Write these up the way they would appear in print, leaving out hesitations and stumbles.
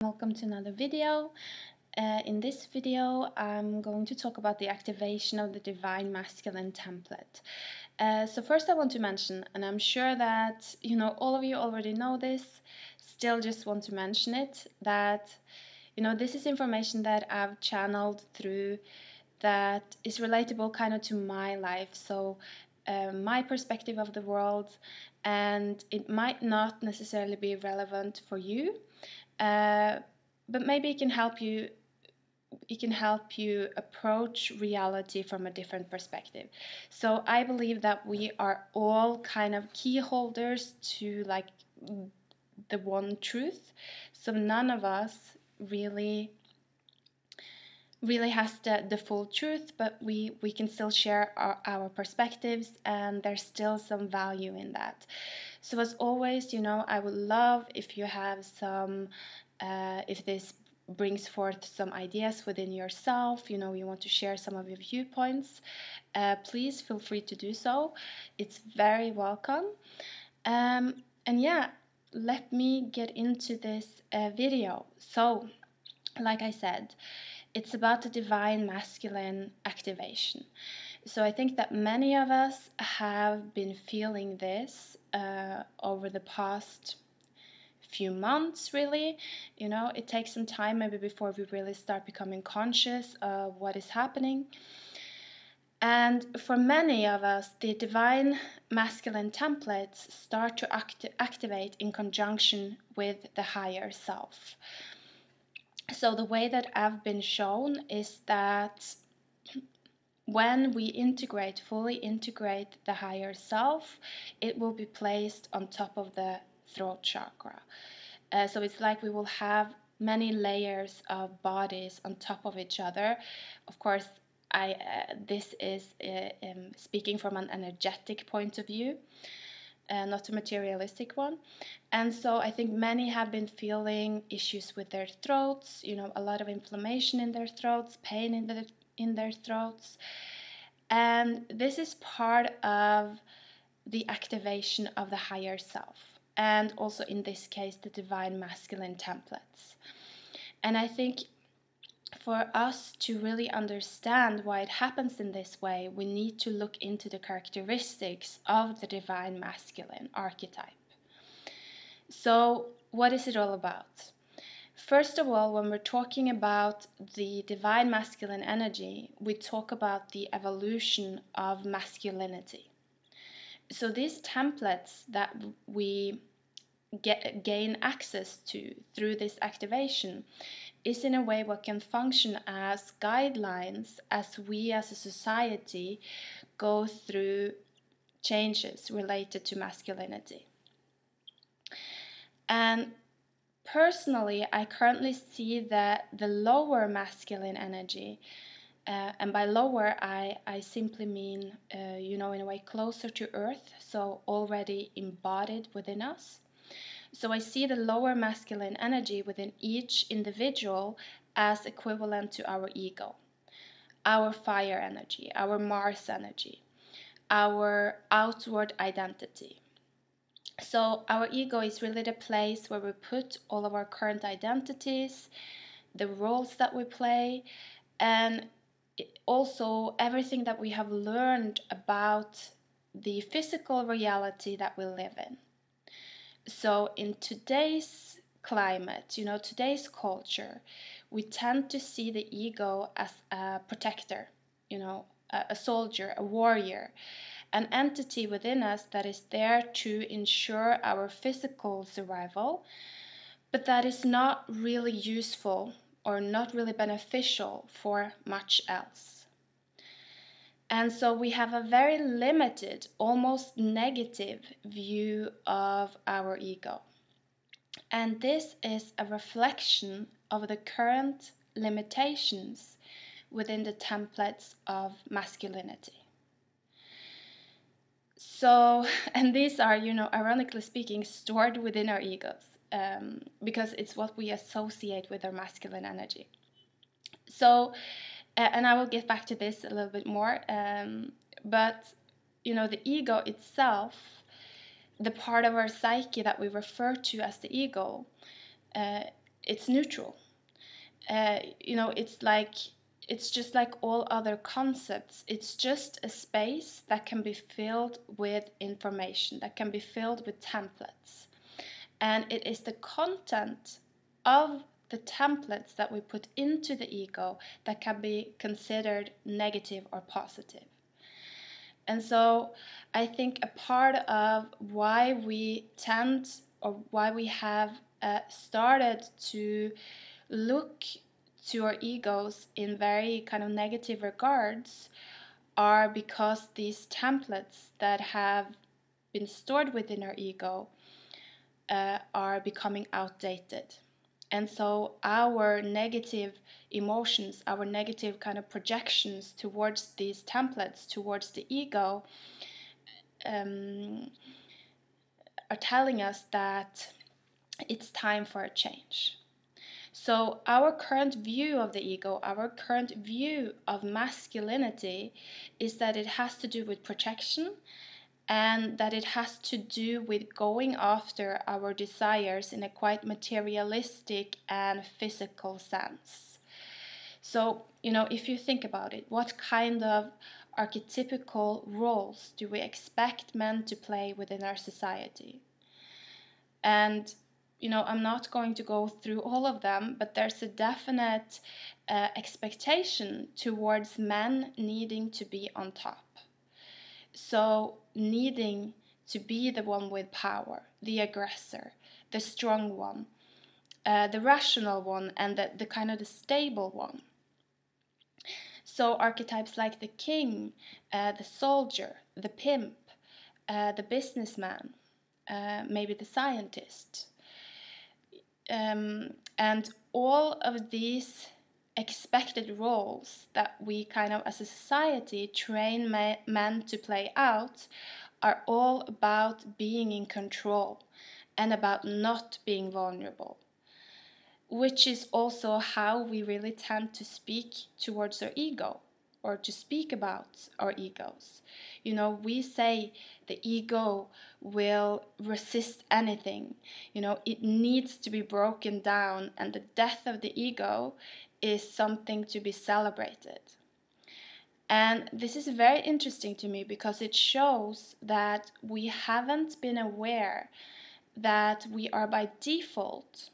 Welcome to another video. In this video, I'm going to talk about the activation of the Divine Masculine template. So first I want to mention, and I'm sure that all of you already know this, still just want to mention it, that this is information that I've channeled through that is relatable kind of to my life. So my perspective of the world, and it might not necessarily be relevant for you, but maybe it can help you. It can help you approach reality from a different perspective. So I believe that we are all kind of key holders to like the one truth. So none of us really has the full truth, but we can still share our perspectives, and there's still some value in that. So as always, I would love if you have some, if this brings forth some ideas within yourself, you want to share some of your viewpoints, please feel free to do so. It's very welcome. And yeah, let me get into this video. So, like I said, it's about the Divine Masculine activation. So I think that many of us have been feeling this over the past few months, really. It takes some time maybe before we really start becoming conscious of what is happening. And for many of us, the Divine Masculine templates start to activate in conjunction with the higher self. So the way that I've been shown is that when we fully integrate the higher self, it will be placed on top of the throat chakra. So it's like we will have many layers of bodies on top of each other. Of course, this is speaking from an energetic point of view, not a materialistic one. And so I think many have been feeling issues with their throats, a lot of inflammation in their throats, pain in their throats. And this is part of the activation of the higher self, and also in this case, the Divine Masculine templates. And I think for us to really understand why it happens in this way, we need to look into the characteristics of the Divine Masculine archetype. So, what is it all about? First of all, when we're talking about the Divine Masculine energy, we talk about the evolution of masculinity. So these templates that we gain access to through this activation is in a way what can function as guidelines as we as a society go through changes related to masculinity. And personally, I currently see that the lower masculine energy, and by lower, I simply mean, in a way closer to earth, so already embodied within us. So I see the lower masculine energy within each individual as equivalent to our ego, our fire energy, our Mars energy, our outward identity. So our ego is really the place where we put all of our current identities, the roles that we play, and also everything that we have learned about the physical reality that we live in. So in today's climate, today's culture, we tend to see the ego as a protector, a soldier, a warrior, an entity within us that is there to ensure our physical survival, but that is not really useful or not really beneficial for much else. And so we have a very limited, almost negative view of our ego. And this is a reflection of the current limitations within the templates of masculinity. So, and these are, ironically speaking, stored within our egos, because it's what we associate with our masculine energy. So, and I will get back to this a little bit more, but, the ego itself, the part of our psyche that we refer to as the ego, it's neutral. It's just like all other concepts. It's just a space that can be filled with information, that can be filled with templates. And it is the content of the templates that we put into the ego that can be considered negative or positive. And so I think a part of why we tend, or why we have started to look to our egos in very kind of negative regards are because these templates that have been stored within our ego are becoming outdated. And so our negative emotions, our negative kind of projections towards these templates, towards the ego, are telling us that it's time for a change. So our current view of the ego, our current view of masculinity is that it has to do with protection, and that it has to do with going after our desires in a quite materialistic and physical sense. So, if you think about it, what kind of archetypical roles do we expect men to play within our society? And I'm not going to go through all of them, but there's a definite expectation towards men needing to be on top. So needing to be the one with power, the aggressor, the strong one, the rational one, and the kind of the stable one. So archetypes like the king, the soldier, the pimp, the businessman, maybe the scientist. And all of these expected roles that we kind of as a society train men to play out are all about being in control and about not being vulnerable, which is also how we really tend to speak towards our ego, or to speak about our egos. We say the ego will resist anything. It needs to be broken down, and the death of the ego is something to be celebrated. And this is very interesting to me because it shows that we haven't been aware that we are by default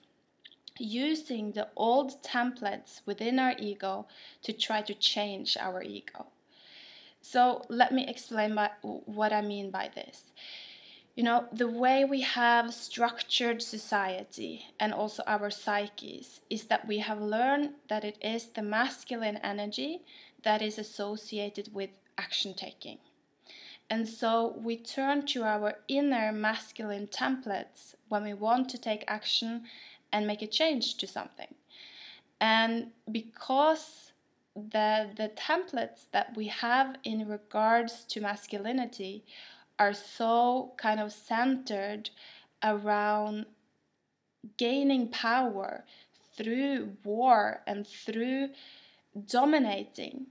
using the old templates within our ego to try to change our ego. So let me explain what I mean by this. The way we have structured society and also our psyches is that we have learned that it is the masculine energy that is associated with action taking. And so we turn to our inner masculine templates when we want to take action and make a change to something. And because the templates that we have in regards to masculinity are so kind of centered around gaining power through war and through dominating,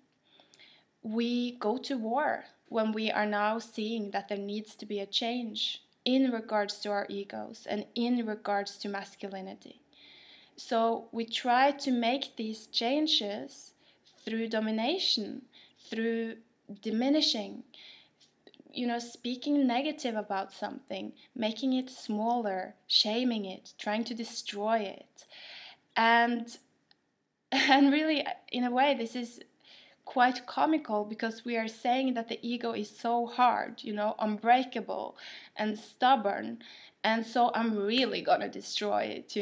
we go to war when we are now seeing that there needs to be a change in regards to our egos and in regards to masculinity. So we try to make these changes through domination, through diminishing, speaking negative about something, making it smaller, shaming it, trying to destroy it. And really, in a way, this is quite comical because we are saying that the ego is so hard, unbreakable and stubborn. And so I'm really gonna destroy it,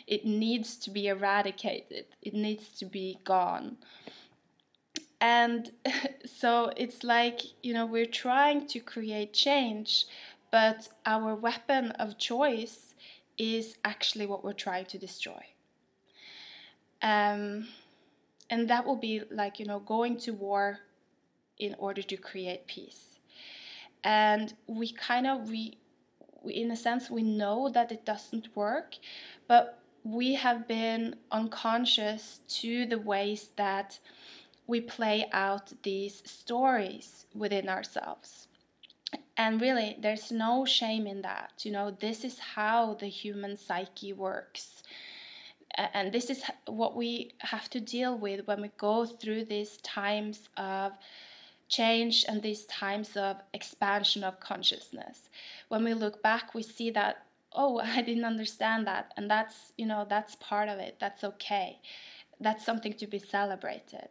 It needs to be eradicated. It needs to be gone. And so it's like, we're trying to create change, but our weapon of choice is actually what we're trying to destroy. And that will be like, going to war in order to create peace. And we in a sense, we know that it doesn't work, but we have been unconscious to the ways that we play out these stories within ourselves. And really, there's no shame in that. This is how the human psyche works. And this is what we have to deal with when we go through these times of change and these times of expansion of consciousness. When we look back, we see that, oh, I didn't understand that, and that's, you know, that's part of it. That's okay. That's something to be celebrated.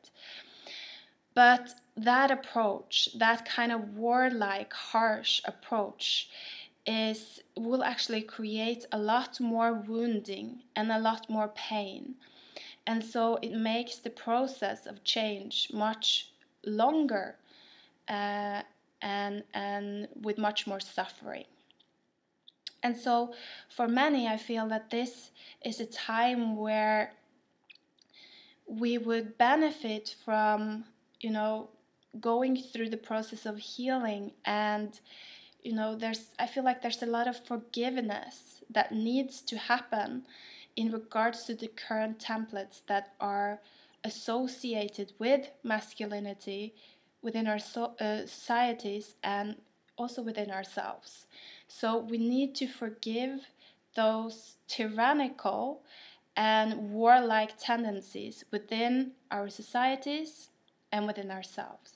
But that approach, that kind of warlike, harsh approach, will actually create a lot more wounding and a lot more pain. And so it makes the process of change much longer, and with much more suffering. And so for many, I feel that this is a time where we would benefit from, you know, going through the process of healing. And, you know, I feel like there's a lot of forgiveness that needs to happen in regards to the current templates that are associated with masculinity within our societies and also within ourselves. So we need to forgive those tyrannical and warlike tendencies within our societies and within ourselves.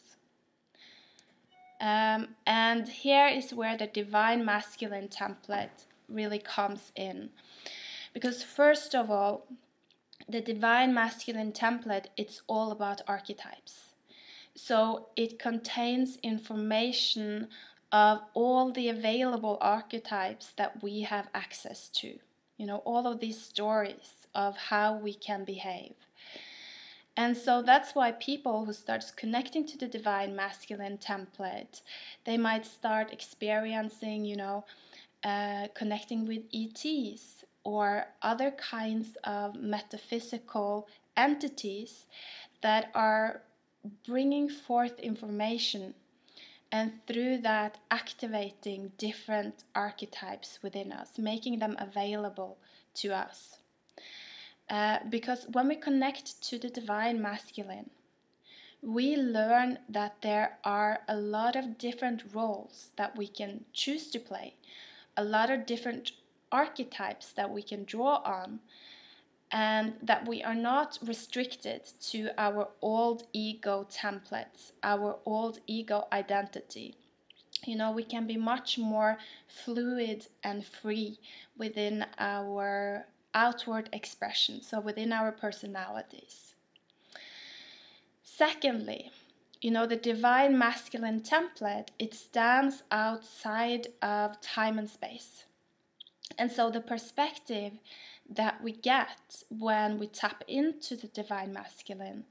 And here is where the divine masculine template really comes in. Because first of all, the divine masculine template, it's all about archetypes. So it contains information of all the available archetypes that we have access to. You know, all of these stories of how we can behave. And so that's why people who start connecting to the divine masculine template, they might start experiencing, you know, connecting with ETs or other kinds of metaphysical entities that are bringing forth information, and through that activating different archetypes within us, making them available to us. Because when we connect to the divine masculine, we learn that there are a lot of different roles that we can choose to play, a lot of different archetypes that we can draw on, and that we are not restricted to our old ego templates, our old ego identity. You know, we can be much more fluid and free within our outward expression, so within our personalities. Secondly, you know, the divine masculine template, it stands outside of time and space. And so the perspective that we get when we tap into the divine masculine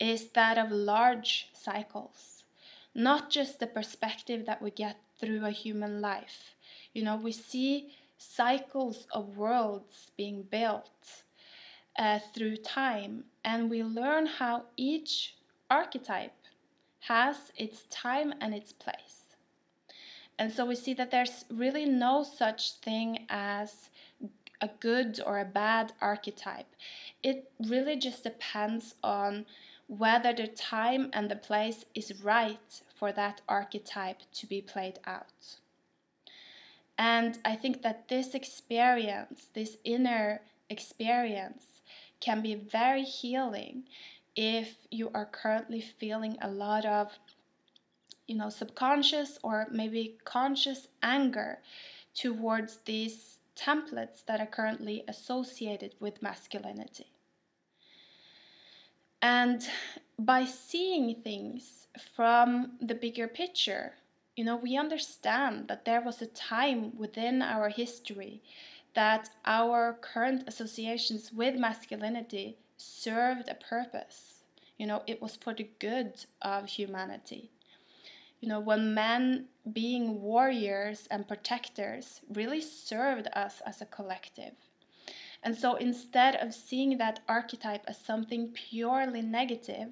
is that of large cycles, not just the perspective that we get through a human life. You know, we see cycles of worlds being built through time, and we learn how each archetype has its time and its place. And so we see that there's really no such thing as a good or a bad archetype. It really just depends on whether the time and the place is right for that archetype to be played out. And I think that this experience, this inner experience, can be very healing if you are currently feeling a lot of, you know, subconscious or maybe conscious anger towards these templates that are currently associated with masculinity. And by seeing things from the bigger picture, you know, we understand that there was a time within our history that our current associations with masculinity served a purpose. You know, it was for the good of humanity. You know, when men, being warriors and protectors, really served us as a collective. And so instead of seeing that archetype as something purely negative,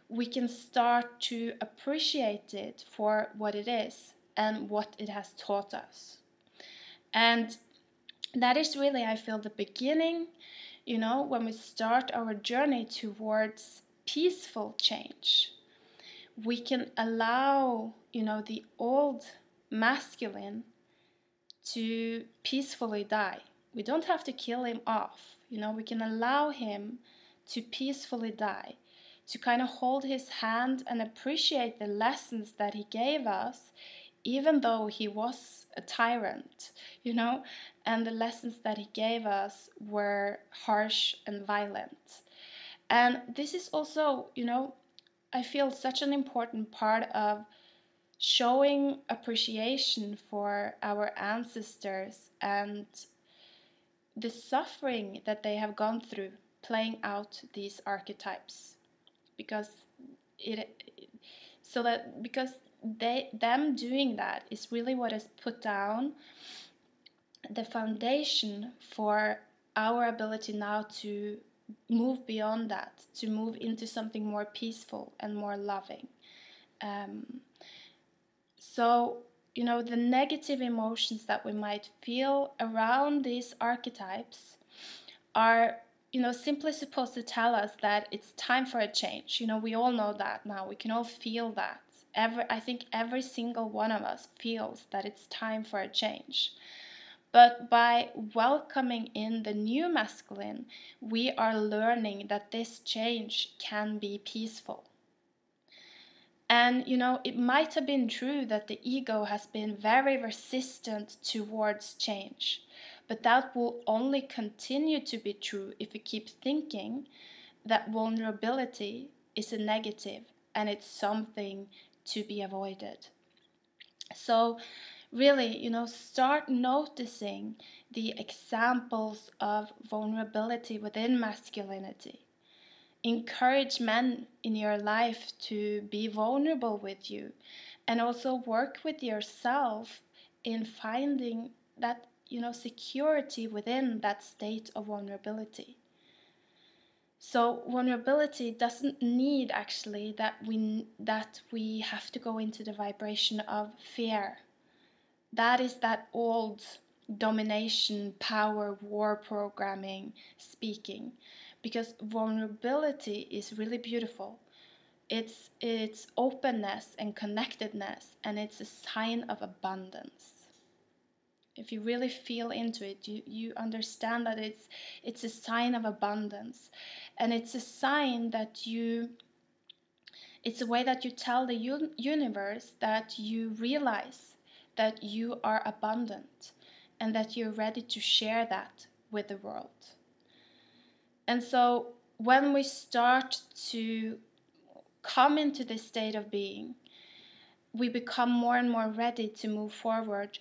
we can start to appreciate it for what it is and what it has taught us. And that is really, I feel, the beginning, you know, when we start our journey towards peaceful change. We can allow, you know, the old masculine to peacefully die. We don't have to kill him off. You know, we can allow him to peacefully die, to kind of hold his hand and appreciate the lessons that he gave us, even though he was a tyrant, you know, and the lessons that he gave us were harsh and violent. And this is also, you know, I feel such an important part of showing appreciation for our ancestors and the suffering that they have gone through playing out these archetypes, because it so that because them doing that is really what has put down the foundation for our ability now to move beyond that, to move into something more peaceful and more loving. So, you know, the negative emotions that we might feel around these archetypes are, you know, simply supposed to tell us that it's time for a change. You know, we all know that now. We can all feel that. I think every single one of us feels that it's time for a change. But by welcoming in the new masculine, we are learning that this change can be peaceful. And, you know, it might have been true that the ego has been very resistant towards change, but that will only continue to be true if we keep thinking that vulnerability is a negative and it's something to be avoided. So, really, you know, start noticing the examples of vulnerability within masculinity. Encourage men in your life to be vulnerable with you, and also work with yourself in finding that, you know, security within that state of vulnerability. So vulnerability doesn't need actually that we have to go into the vibration of fear. That is that old domination, power, war programming speaking. Because vulnerability is really beautiful. It's openness and connectedness, and it's a sign of abundance. If you really feel into it, you understand that it's a sign of abundance, and it's a sign that it's a way that you tell the universe that you realize that you are abundant and that you're ready to share that with the world. And so when we start to come into this state of being, we become more and more ready to move forward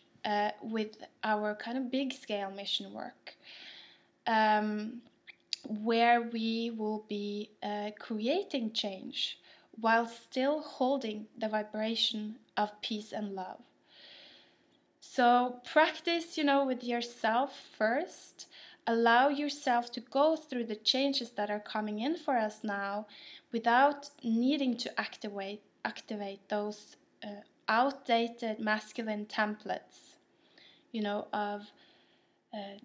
with our kind of big scale mission work, where we will be creating change while still holding the vibration of peace and love. So practice, you know, with yourself first. Allow yourself to go through the changes that are coming in for us now without needing to activate those outdated masculine templates, you know, of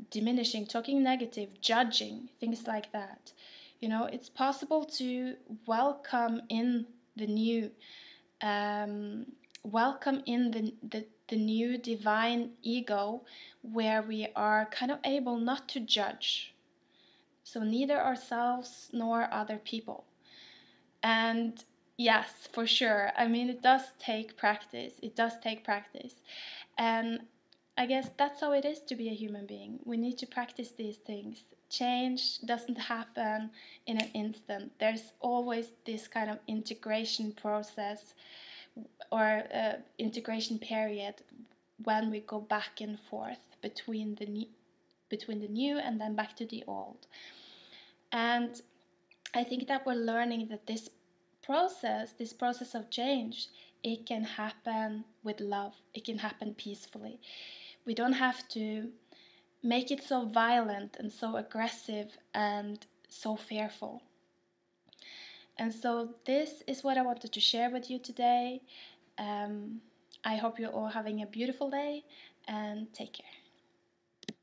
diminishing, talking negative, judging, things like that. You know, it's possible to welcome in the new, welcome in the new divine ego, where we are kind of able not to judge. So neither ourselves nor other people. And yes, for sure. I mean, it does take practice. It does take practice. And I guess that's how it is to be a human being. We need to practice these things. Change doesn't happen in an instant. There's always this kind of integration process or integration period when we go back and forth between the new and then back to the old. And I think that we're learning that this process of change, it can happen with love. It can happen peacefully. We don't have to make it so violent and so aggressive and so fearful. And so this is what I wanted to share with you today. I hope you're all having a beautiful day, and take care.